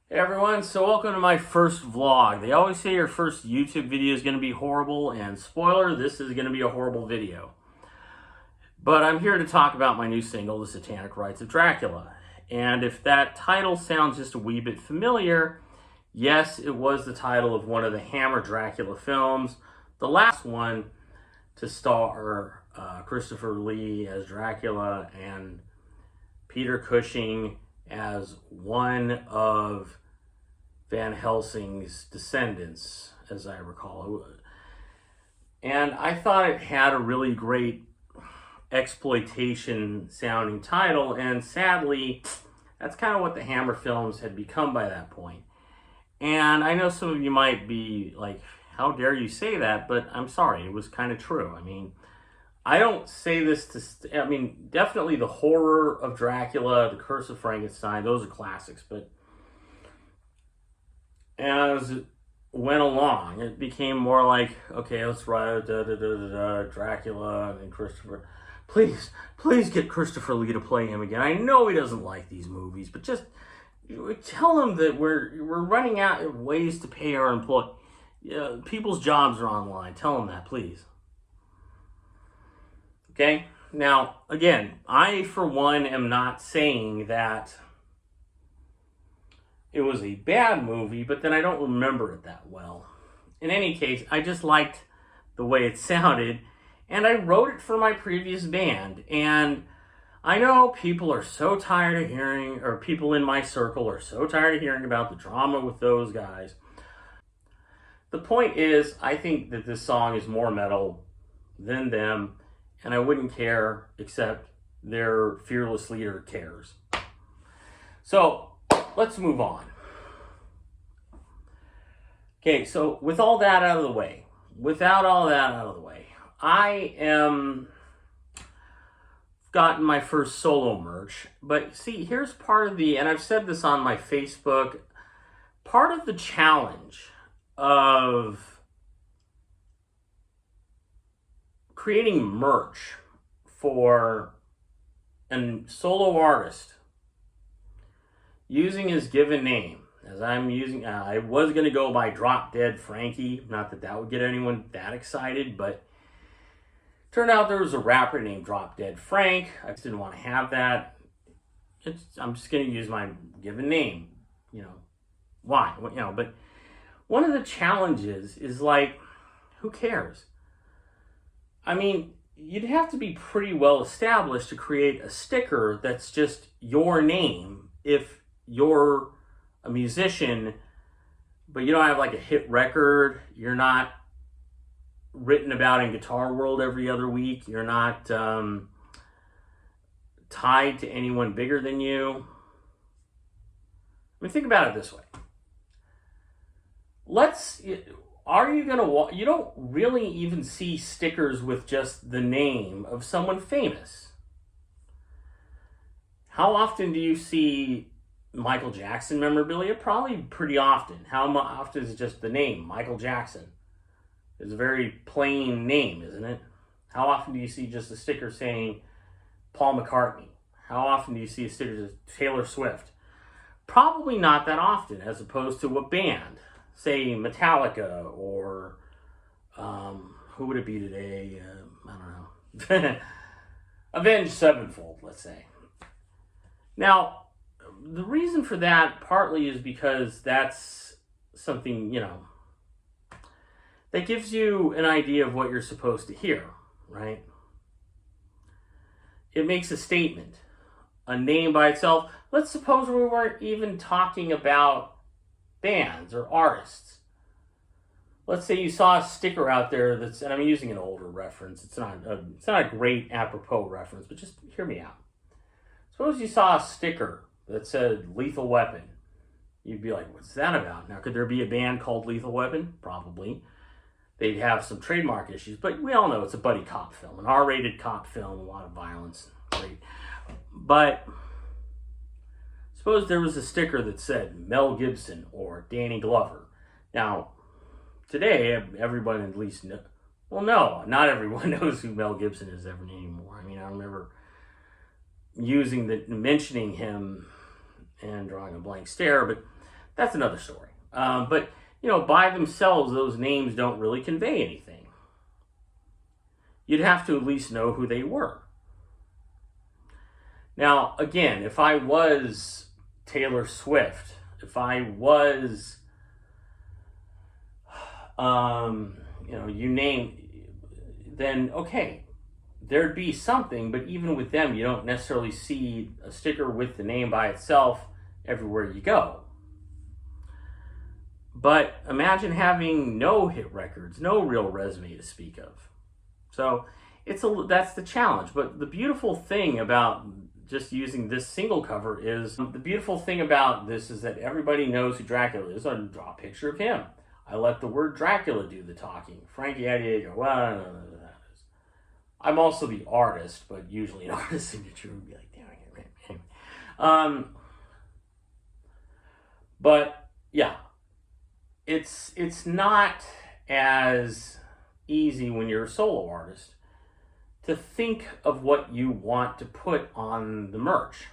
Hey everyone, so welcome to my first vlog. They always say your first YouTube video is going to be horrible, and spoiler, this is going to be a horrible video. But I'm here to talk about my new single, The Satanic Rites of Dracula. And if that title sounds just a wee bit familiar, yes, it was the title of one of the Hammer Dracula films, the last one to star Christopher Lee as Dracula and Peter Cushing as one of Van Helsing's descendants, as I recall. And I thought it had a really great exploitation sounding title, and sadly, that's kind of what the Hammer films had become by that point. And I know some of you might be like, how dare you say that? But I'm sorry, it was kind of true. I mean, I don't say this to, definitely the horror of Dracula, The Curse of Frankenstein, those are classics, but as it went along, it became more like, okay, let's write Dracula and Christopher. Please get Christopher Lee to play him again. I know he doesn't like these movies, but just tell him that we're running out of ways to pay our employees. People's jobs are on the line. Tell him that, please. Okay? Now, again, I, for one, am not saying that it was a bad movie, but then I don't remember it that well. In any case, I just liked the way it sounded, and I wrote it for my previous band. And I know people are so tired of hearing, or people in my circle are so tired of hearing about the drama with those guys. The point is, I think that this song is more metal than them, and I wouldn't care, except their fearless leader cares. So, let's move on. Okay, so with all that out of the way, I am gotten my first solo merch. But see, here's part of the, and I've said this on my Facebook, part of the challenge of creating merch for a solo artist using his given name, as I'm using, I was going to go by Drop Dead Frankie, not that that would get anyone that excited, but turned out there was a rapper named Drop Dead Frank. I just didn't want to have that. I'm just going to use my given name, why, but one of the challenges is like, who cares? I mean, you'd have to be pretty well established to create a sticker that's just your name if you're a musician, but you don't have like a hit record, you're not written about in Guitar World every other week, you're not tied to anyone bigger than you. I mean, think about it this way. You don't really even see stickers with just the name of someone famous. How often do you see Michael Jackson memorabilia? Probably pretty often. How often is it just the name, Michael Jackson? It's a very plain name, isn't it? How often do you see just a sticker saying Paul McCartney? How often do you see a sticker that says Taylor Swift? Probably not that often, as opposed to a band. Say Metallica, or who would it be today? I don't know. Avenged Sevenfold, let's say. Now, the reason for that partly is because that's something, that gives you an idea of what you're supposed to hear, right? It makes a statement. A name by itself. Let's suppose we weren't even talking about bands or artists. Let's say you saw a sticker out there that's, and I'm using an older reference, it's not a great apropos reference, but just hear me out. Suppose you saw a sticker that said Lethal Weapon. You'd be like, what's that about? Now, could there be a band called Lethal Weapon? Probably. They'd have some trademark issues, but we all know it's a buddy cop film, an R-rated cop film, a lot of violence. Great. But suppose there was a sticker that said Mel Gibson or Danny Glover. Now, today, everybody at least knows. Well, no, not everyone knows who Mel Gibson is ever anymore. I mean, I remember mentioning him and drawing a blank stare, but That's another story. But, by themselves, those names don't really convey anything. You'd have to at least know who they were. Now, again, if I was Taylor Swift, if I was, you name, then okay, there'd be something, but even with them, you don't necessarily see a sticker with the name by itself everywhere you go. But imagine having no hit records, no real resume to speak of. So that's the challenge. But the beautiful thing about just using this single cover is, the beautiful thing about this is that everybody knows who Dracula is. I draw a picture of him. I let the word Dracula do the talking. Frankie Adiego, well, I don't know what that is. I'm also the artist, but usually an artist's signature would be like, damn it. But yeah, it's not as easy when you're a solo artist to think of what you want to put on the merch.